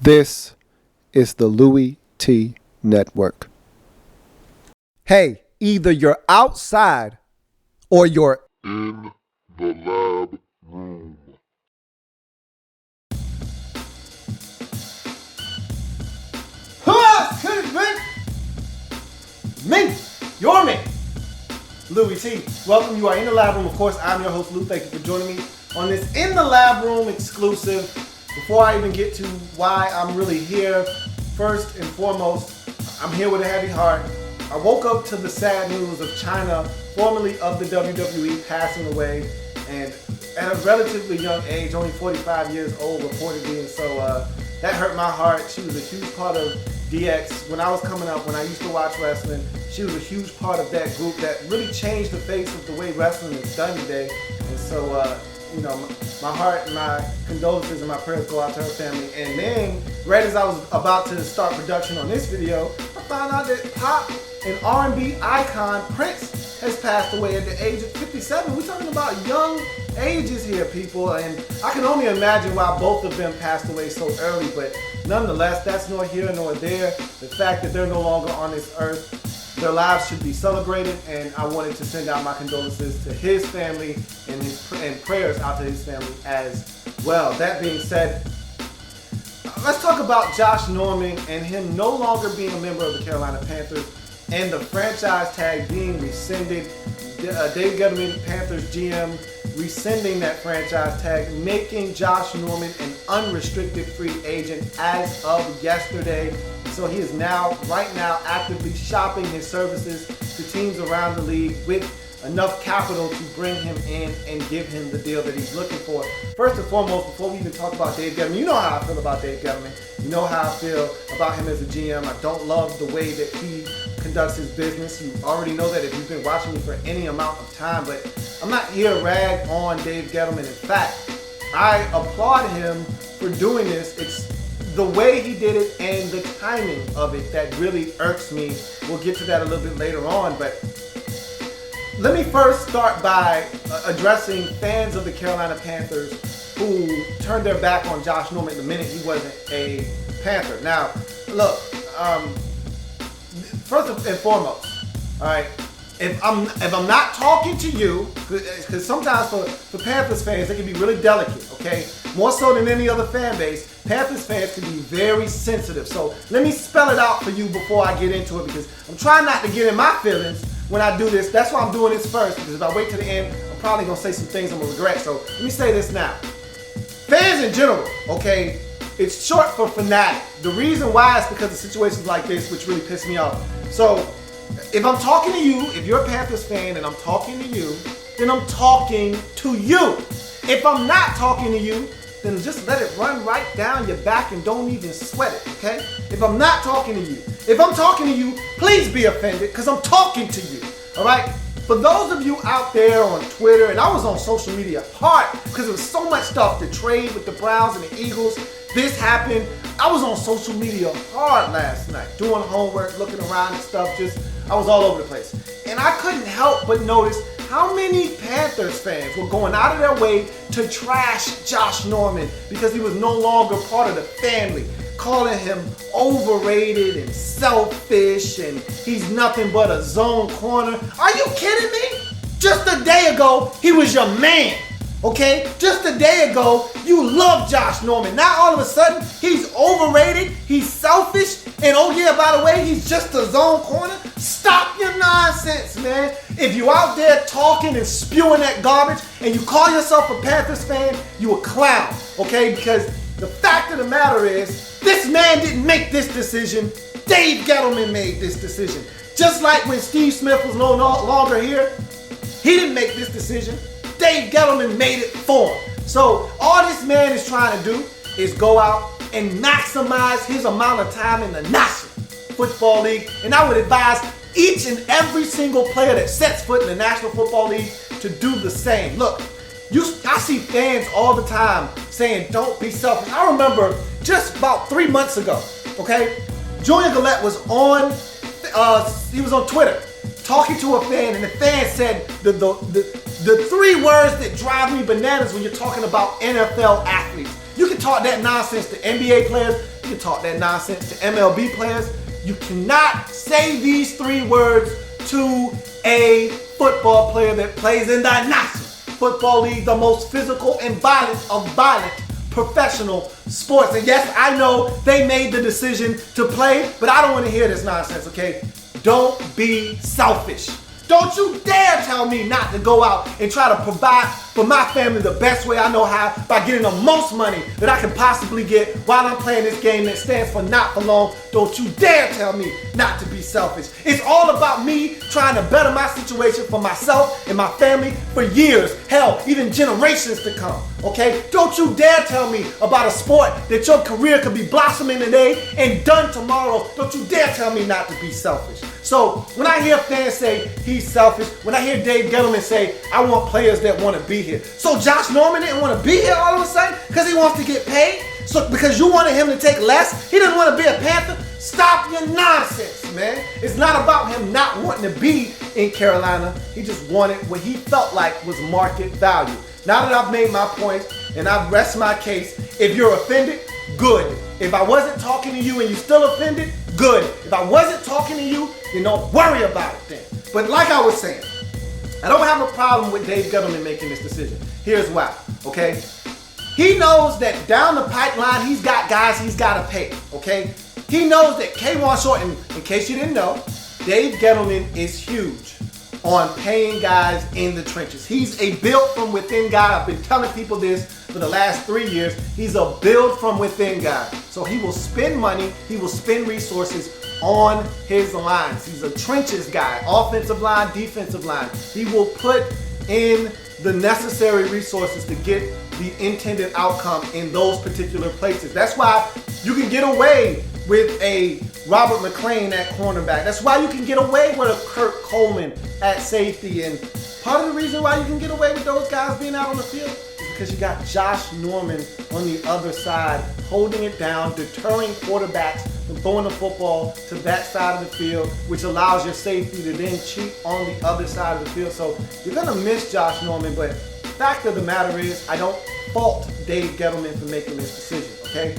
This is the Louie T Network. Hey, either you're outside or you're in the lab room. Me, your man, Louie T. Welcome. You are in the lab room. Of course, I'm your host, Lou. Thank you for joining me on this In the Lab Room exclusive. Before I even get to why I'm really here, first and foremost, I'm here with a heavy heart. I woke up to the sad news of China, formerly of the WWE, passing away, and at a relatively young age, only 45 years old reportedly, and so that hurt my heart. She was a huge part of DX. When I was coming up, when I used to watch wrestling, she was a huge part of that group that really changed the face of the way wrestling is done today. And so, my heart and my condolences and my prayers go out to her family. And then, right as I was about to start production on this video, I found out that pop and R&B icon Prince has passed away at the age of 57. We're talking about young ages here, people, and I can only imagine why both of them passed away so early, but nonetheless, that's nor here nor there. The fact that they're no longer on this earth, their lives should be celebrated, and I wanted to send out my condolences to his family and prayers out to his family as well. That being said, let's talk about Josh Norman and him no longer being a member of the Carolina Panthers and the franchise tag being rescinded. Dave Gettleman, Panthers GM, rescinding that franchise tag, making Josh Norman an unrestricted free agent as of yesterday. So he is right now, actively shopping his services to teams around the league with enough capital to bring him in and give him the deal that he's looking for. First and foremost, before we even talk about Dave Gettleman, you know how I feel about Dave Gettleman. You know how I feel about him as a GM. I don't love the way that he conducts his business. You already know that if you've been watching me for any amount of time, but I'm not here to rag on Dave Gettleman. In fact, I applaud him for doing this. It's the way he did it and the timing of it that really irks me. We'll get to that a little bit later on, but let me first start by addressing fans of the Carolina Panthers who turned their back on Josh Norman the minute he wasn't a Panther. Now, look, first and foremost, all right, if I'm not talking to you, because sometimes for Panthers fans, they can be really delicate, okay? More so than any other fan base, Panthers fans can be very sensitive. So let me spell it out for you before I get into it, because I'm trying not to get in my feelings when I do this. That's why I'm doing this first, because if I wait to the end, I'm probably going to say some things I'm going to regret. So let me say this now. Fans in general, okay, it's short for fanatic. The reason why is because of situations like this, which really piss me off. So if I'm talking to you, if you're a Panthers fan and I'm talking to you, then I'm talking to you. If I'm not talking to you, then just let it run right down your back and don't even sweat it, okay? If I'm not talking to you, if I'm talking to you, please be offended because I'm talking to you, all right? For those of you out there on Twitter, and I was on social media hard because there was so much stuff, the trade with the Browns and the Eagles, this happened. I was on social media hard last night, doing homework, looking around and stuff, I was all over the place. And I couldn't help but notice how many Panthers fans were going out of their way to trash Josh Norman because he was no longer part of the family, calling him overrated and selfish and he's nothing but a zone corner. Are you kidding me? Just a day ago, he was your man, okay? Just a day ago, you loved Josh Norman. Now all of a sudden, he's overrated, he's selfish, and oh yeah, by the way, he's just a zone corner. Stop your nonsense, man. If you out there talking and spewing that garbage and you call yourself a Panthers fan, you a clown, okay? Because the fact of the matter is, this man didn't make this decision. Dave Gettleman made this decision. Just like when Steve Smith was no longer here, he didn't make this decision. Dave Gettleman made it for him. So all this man is trying to do is go out and maximize his amount of time in the National Football League. And I would advise each and every single player that sets foot in the National Football League to do the same. Look, I see fans all the time saying, don't be selfish. I remember just about 3 months ago, okay, Julian Gillette was on Twitter talking to a fan, and the fan said the three words that drive me bananas when you're talking about NFL athletes. You can talk that nonsense to NBA players. can talk that nonsense to MLB players. You cannot say these 3 words to a football player that plays in the National Football League, the most physical and violent of violent professional sports. And yes, I know they made the decision to play, but I don't want to hear this nonsense, okay? Don't be selfish. Don't you dare tell me not to go out and try to provide for my family the best way I know how by getting the most money that I can possibly get while I'm playing this game that stands for not for long. Don't you dare tell me not to be selfish. It's all about me trying to better my situation for myself and my family for years, hell, even generations to come, okay? Don't you dare tell me about a sport that your career could be blossoming today and done tomorrow. Don't you dare tell me not to be selfish. So when I hear fans say he's selfish, when I hear Dave Gettleman say, I want players that want to be here. So Josh Norman didn't want to be here all of a sudden because he wants to get paid? So because you wanted him to take less, he didn't want to be a Panther? Stop your nonsense, man. It's not about him not wanting to be in Carolina. He just wanted what he felt like was market value. Now that I've made my point and I've rest my case, if you're offended, good. If I wasn't talking to you and you still offended, good. If I wasn't talking to you, then don't worry about it then. But like I was saying, I don't have a problem with Dave Gettleman making this decision. Here's why, okay? He knows that down the pipeline, he's got guys he's got to pay, okay? He knows that K1 Short, and in case you didn't know, Dave Gettleman is huge on paying guys in the trenches. He's a build from within guy. I've been telling people this for the last 3 years. He's a build from within guy. So he will spend money, he will spend resources on his lines. He's a trenches guy, offensive line, defensive line. He will put in the necessary resources to get the intended outcome in those particular places. That's why you can get away with a Robert McClain at cornerback. That's why you can get away with a Kurt Coleman at safety. And part of the reason why you can get away with those guys being out on the field is because you got Josh Norman on the other side, holding it down, deterring quarterbacks from throwing the football to that side of the field, which allows your safety to then cheat on the other side of the field. So you're gonna miss Josh Norman, but the fact of the matter is, I don't fault Dave Gettleman for making this decision, okay?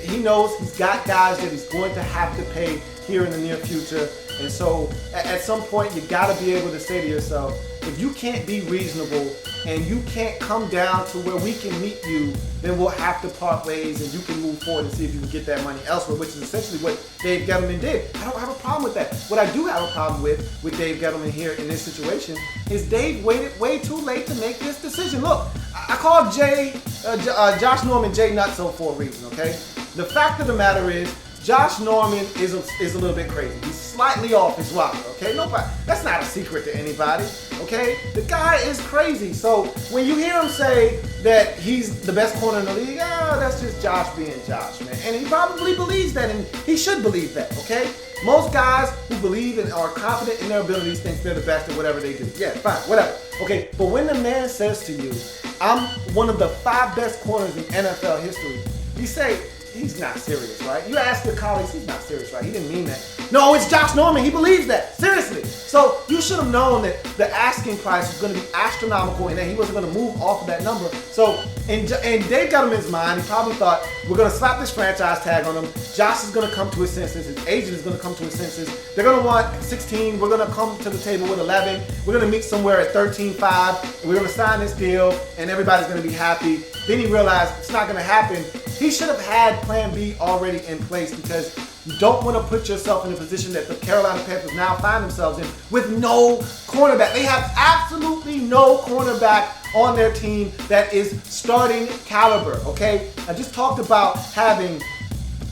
He knows he's got guys that he's going to have to pay here in the near future. And so at some point, you gotta be able to say to yourself, if you can't be reasonable and you can't come down to where we can meet you, then we'll have to part ways and you can move forward and see if you can get that money elsewhere, which is essentially what Dave Gettleman did. I don't have a problem with that. What I do have a problem with Dave Gettleman here in this situation is Dave waited way too late to make this decision. Look, I called Josh Norman Jay Nutso for a reason, okay? The fact of the matter is, Josh Norman is a little bit crazy. He's slightly off his rocker, okay? Nobody, that's not a secret to anybody, okay? The guy is crazy. So when you hear him say that he's the best corner in the league, that's just Josh being Josh, man. And he probably believes that, and he should believe that, okay? Most guys who believe and are confident in their abilities think they're the best at whatever they do. Yeah, fine, whatever. Okay, but when the man says to you, I'm one of the 5 best corners in NFL history, you say, he's not serious, right? You ask your colleagues, he's not serious, right? He didn't mean that. No, it's Josh Norman. He believes that. Seriously. So you should have known that the asking price was going to be astronomical and that he wasn't going to move off of that number. So in Dave Gettleman's mind, he probably thought, we're going to slap this franchise tag on him. Josh is going to come to his senses. His agent is going to come to his senses. They're going to want 16. We're going to come to the table with 11. We're going to meet somewhere at 13.5. We're going to sign this deal and everybody's going to be happy. Then he realized it's not going to happen. He should have had plan B already in place because you don't want to put yourself in a position that the Carolina Panthers now find themselves in with no cornerback. They have absolutely no cornerback on their team that is starting caliber, okay? I just talked about having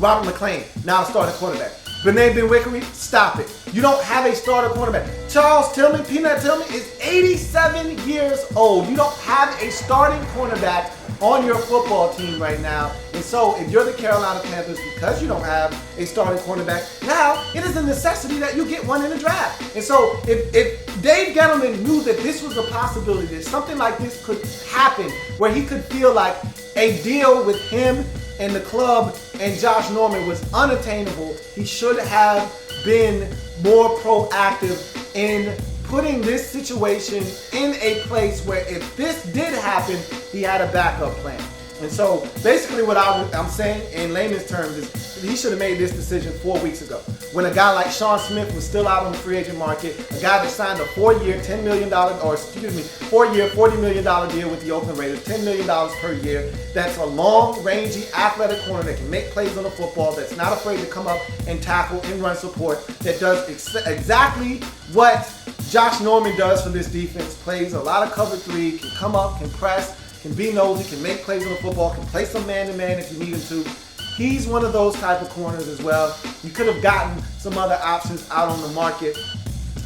Robert McClain, now starting quarterback. Benet Benwickery, stop it. You don't have a starter cornerback. Charles Tillman, Peanut Tillman, is 87 years old. You don't have a starting cornerback on your football team right now. And so if you're the Carolina Panthers, because you don't have a starting cornerback, now it is a necessity that you get one in the draft. And so if Dave Gettleman knew that this was a possibility, that something like this could happen, where he could feel like a deal with him and the club and Josh Norman was unattainable, he should have been more proactive in putting this situation in a place where if this did happen, he had a backup plan. And so basically what I'm saying in layman's terms is he should have made this decision 4 weeks ago. When a guy like Sean Smith was still out on the free agent market, a guy that signed a 4-year, $10 million, or excuse me, 4-year, $40 million deal with the Oakland Raiders, $10 million per year. That's a long, rangy, athletic corner that can make plays on the football, that's not afraid to come up and tackle and run support, that does exactly what Josh Norman does for this defense, plays a lot of cover 3, can come up, can press, can be nosy, can make plays on the football, can play some man-to-man if you need him to. He's one of those type of corners as well. You could have gotten some other options out on the market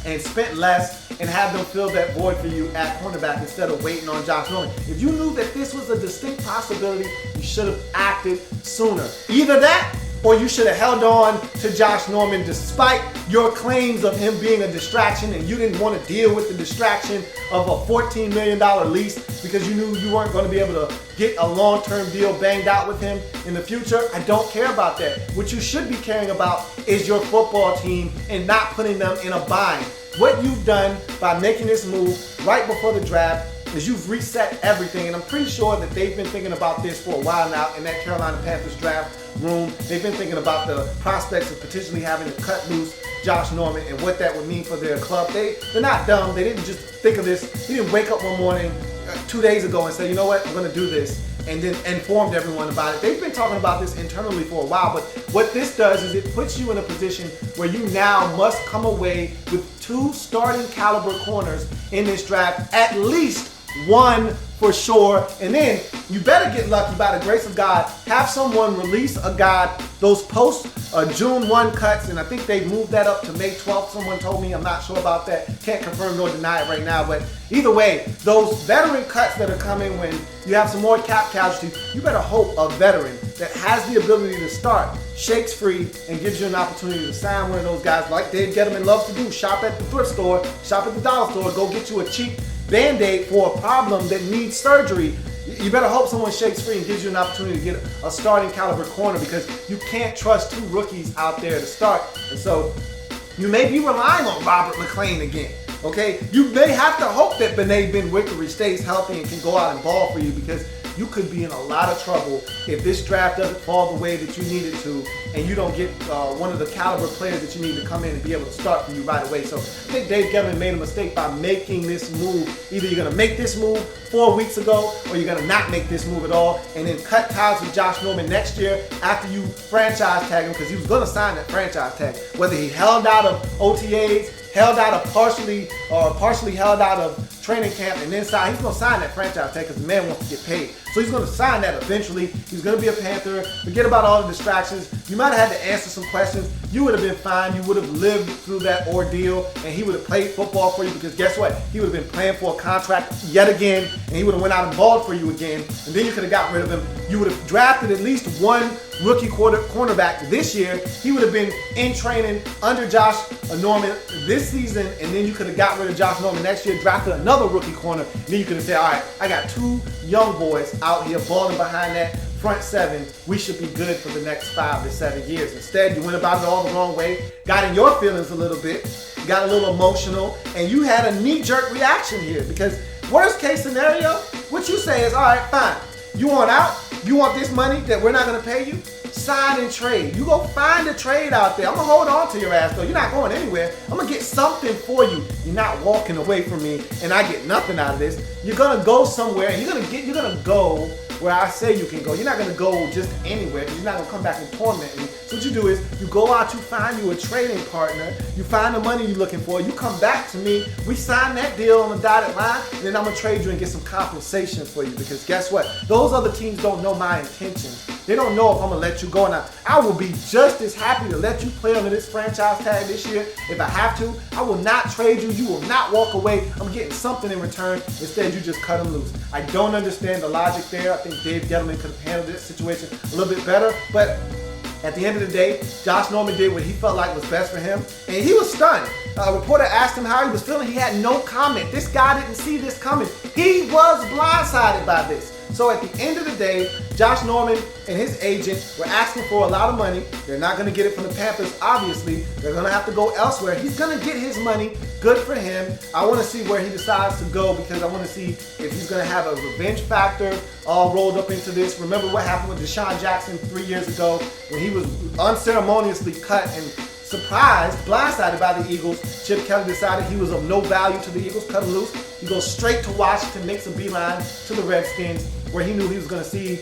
and spent less and have them fill that void for you at cornerback instead of waiting on Josh Norman. If you knew that this was a distinct possibility, you should have acted sooner. Either that, or you should have held on to Josh Norman despite your claims of him being a distraction, and you didn't want to deal with the distraction of a $14 million lease because you knew you weren't going to be able to get a long-term deal banged out with him in the future. I don't care about that. What you should be caring about is your football team and not putting them in a bind. What you've done by making this move right before the draft is you've reset everything, and I'm pretty sure that they've been thinking about this for a while now in that Carolina Panthers draft room. They've been thinking about the prospects of potentially having to cut loose Josh Norman and what that would mean for their club. They're not dumb. They didn't just think of this. He didn't wake up one morning 2 days ago and say, you know what, I'm going to do this, and then informed everyone about it. They've been talking about this internally for a while, but what this does is it puts you in a position where you now must come away with 2 starting caliber corners in this draft, at least one for sure, and then you better get lucky by the grace of God. Have someone release a guy, those post June 1 cuts, and I think they've moved that up to May 12th. Someone told me, I'm not sure about that. Can't confirm nor deny it right now, but either way, those veteran cuts that are coming when you have some more cap casualties, you better hope a veteran that has the ability to start shakes free and gives you an opportunity to sign one of those guys like Dave Gettleman loves to do. Shop at the thrift store, shop at the dollar store, go get you a cheap Band-Aid for a problem that needs surgery. You better hope someone shakes free and gives you an opportunity to get a starting caliber corner, because you can't trust 2 rookies out there to start. And so you may be relying on Robert McClain again. Okay, you may have to hope that Bené Ben-Wickery stays healthy and can go out and ball for you, because you could be in a lot of trouble if this draft doesn't fall the way that you need it to, and you don't get one of the caliber players that you need to come in and be able to start for you right away. So I think Dave Gettleman made a mistake by making this move. Either you're going to make this move 4 weeks ago, or you're going to not make this move at all, and then cut ties with Josh Norman next year after you franchise tag him, because he was going to sign that franchise tag. Whether he held out of OTAs, held out of partially held out of training camp, and then he's going to sign that franchise tag because the man wants to get paid. So he's going to sign that eventually. He's going to be a Panther. Forget about all the distractions. You might have had to answer some questions. You would have been fine. You would have lived through that ordeal, and he would have played football for you, because guess what? He would have been playing for a contract yet again, and he would have went out and balled for you again, and then you could have got rid of him. You would have drafted at least one rookie cornerback this year. He would have been in training under Josh Norman this season, and then you could have got rid of Josh Norman next year, drafted another rookie corner, and then you could have said, all right, I got 2 young boys out here balling behind that front 7. We should be good for the next 5 to 7 years. Instead, you went about it all the wrong way, got in your feelings a little bit, got a little emotional, and you had a knee-jerk reaction here, because worst case scenario, what you say is, all right, fine. You want out? You want this money that we're not going to pay you? Sign and trade. You go find a trade out there. I'm going to hold on to your ass, though. You're not going anywhere. I'm going to get something for you. You're not walking away from me, and I get nothing out of this. You're going to go somewhere, and you're going to go where I say you can go. You're not going to go just anywhere, because you're not going to come back and torment me. So what you do is you go out, you find you a trading partner, you find the money you're looking for, you come back to me, we sign that deal on the dotted line, and then I'm going to trade you and get some compensation for you, because guess what? Those other teams don't know my intentions. They don't know if I'm going to let you go. Now, I will be just as happy to let you play under this franchise tag this year if I have to. I will not trade you. You will not walk away. I'm getting something in return. Instead, you just cut them loose. I don't understand the logic there. I think Dave Gettleman could have handled this situation a little bit better, but at the end of the day, Josh Norman did what he felt like was best for him, and he was stunned. A reporter asked him how he was feeling. He had no comment. This guy didn't see this coming. He was blindsided by this. So at the end of the day, Josh Norman and his agent were asking for a lot of money. They're not going to get it from the Panthers, obviously. They're going to have to go elsewhere. He's going to get his money. Good for him. I want to see where he decides to go because I want to see if he's going to have a revenge factor all rolled up into this. Remember what happened with Deshaun Jackson 3 years ago when he was unceremoniously cut and surprised, blindsided by the Eagles. Chip Kelly decided he was of no value to the Eagles, cut him loose. He goes straight to Washington, makes a beeline to the Redskins, where he knew he was going to see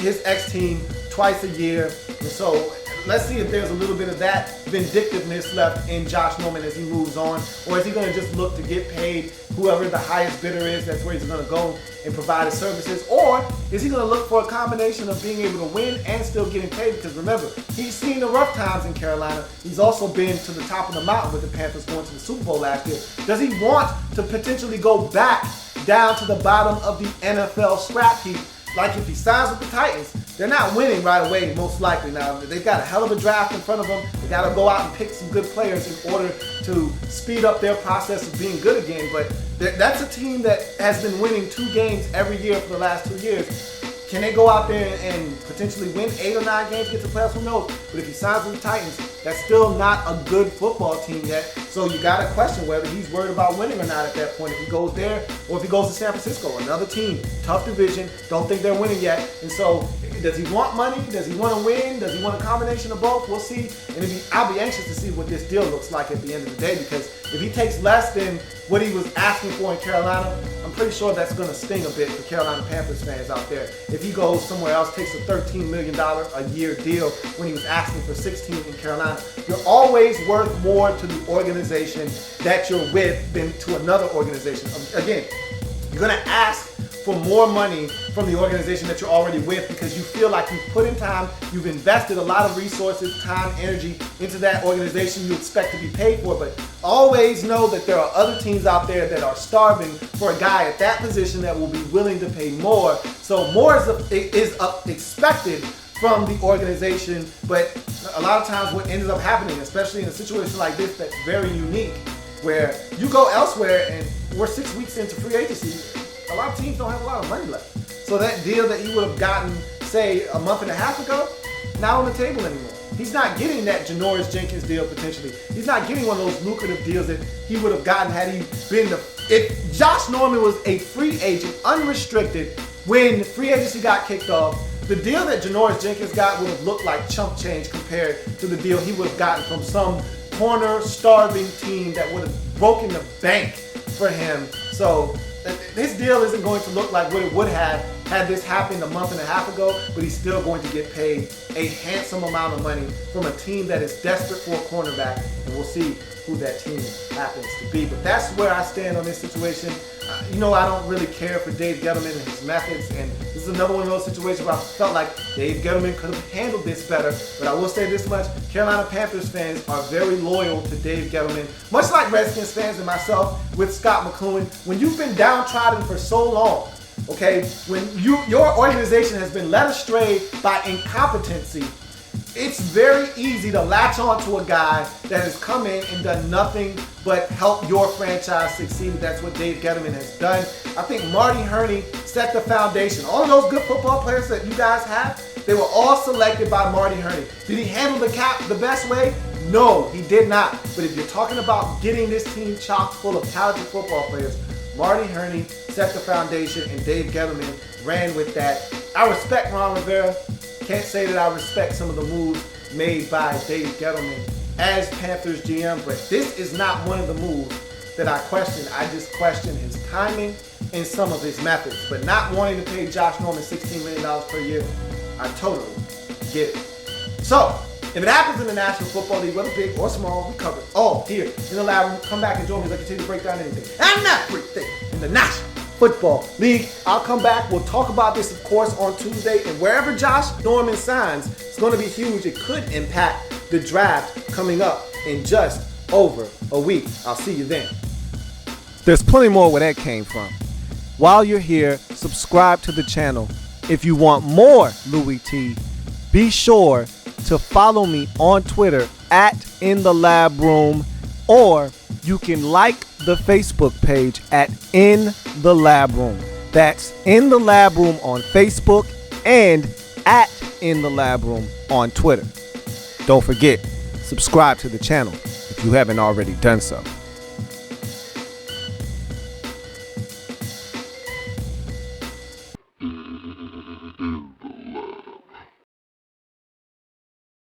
his ex-team twice a year. And so let's see if there's a little bit of that vindictiveness left in Josh Norman as he moves on, or is he going to just look to get paid whoever the highest bidder is, that's where he's going to go and provide his services, or is he going to look for a combination of being able to win and still getting paid? Because remember, he's seen the rough times in Carolina. He's also been to the top of the mountain with the Panthers going to the Super Bowl last year. Does he want to potentially go back down to the bottom of the NFL scrap heap? Like if he signs with the Titans, they're not winning right away, most likely. Now, they've got a hell of a draft in front of them. They got to go out and pick some good players in order to speed up their process of being good again. But that's a team that has been winning 2 games every year for the last 2 years. Can they go out there and potentially win 8 or 9 games, get to the playoffs? Who knows? But if he signs with the Titans, that's still not a good football team yet. So you got to question whether he's worried about winning or not at that point. If he goes there or if he goes to San Francisco, another team, tough division, don't think they're winning yet. And so does he want money? Does he want to win? Does he want a combination of both? We'll see. And I'll be anxious to see what this deal looks like at the end of the day, because if he takes less than what he was asking for in Carolina, I'm pretty sure that's going to sting a bit for Carolina Panthers fans out there. If he goes somewhere else, takes a $13 million a year deal when he was asking for 16 in Carolina, you're always worth more to the organization that you're with than to another organization. Again, you're going to ask for more money from the organization that you're already with because you feel like you've put in time, you've invested a lot of resources, time, energy into that organization you expect to be paid for. But always know that there are other teams out there that are starving for a guy at that position that will be willing to pay more. So more is expected from the organization, but a lot of times what ends up happening, especially in a situation like this that's very unique, where you go elsewhere and we're 6 weeks into free agency, a lot of teams don't have a lot of money left. So that deal that he would have gotten, say, a month and a half ago, not on the table anymore. He's not getting that Janoris Jenkins deal potentially. He's not getting one of those lucrative deals that he would have gotten had he been if Josh Norman was a free agent, unrestricted, when free agency got kicked off, the deal that Janoris Jenkins got would have looked like chump change compared to the deal he would have gotten from some corner starving team that would have broken the bank for him. So his deal isn't going to look like what it would have had this happened a month and a half ago, but he's still going to get paid a handsome amount of money from a team that is desperate for a cornerback, and we'll see who that team happens to be. But that's where I stand on this situation. I don't really care for Dave Gettleman and his methods, and this is another one of those situations where I felt like Dave Gettleman could have handled this better. But I will say this much, Carolina Panthers fans are very loyal to Dave Gettleman, much like Redskins fans and myself with Scott McLuhan. When you've been downtrodden for so long, okay, when your organization has been led astray by incompetency, it's very easy to latch on to a guy that has come in and done nothing but help your franchise succeed. That's what Dave Gettleman has done. I think Marty Hurney set the foundation. All of those good football players that you guys have, they were all selected by Marty Hurney. Did he handle the cap the best way? No, he did not. But if you're talking about getting this team chock full of talented football players, Marty Hurney set the foundation and Dave Gettleman ran with that. I respect Ron Rivera. Can't say that I respect some of the moves made by Dave Gettleman as Panthers GM, but this is not one of the moves that I question. I just question his timing and some of his methods, but not wanting to pay Josh Norman $16 million per year, I totally get it. So, if it happens in the National Football League, whether big or small, we cover it all here in the lab room. Come back and join me as I continue to break down anything and everything in the National Football League. I'll come back. We'll talk about this, of course, on Tuesday. And wherever Josh Norman signs, it's going to be huge. It could impact the draft coming up in just over a week. I'll see you then. There's plenty more where that came from. While you're here, subscribe to the channel. If you want more Louie T, be sure to follow me on Twitter at InTheLabRoom, or you can like the Facebook page at In the Lab Room. That's In the Lab Room on Facebook and at In the Lab Room on Twitter. Don't forget, subscribe to the channel if you haven't already done so.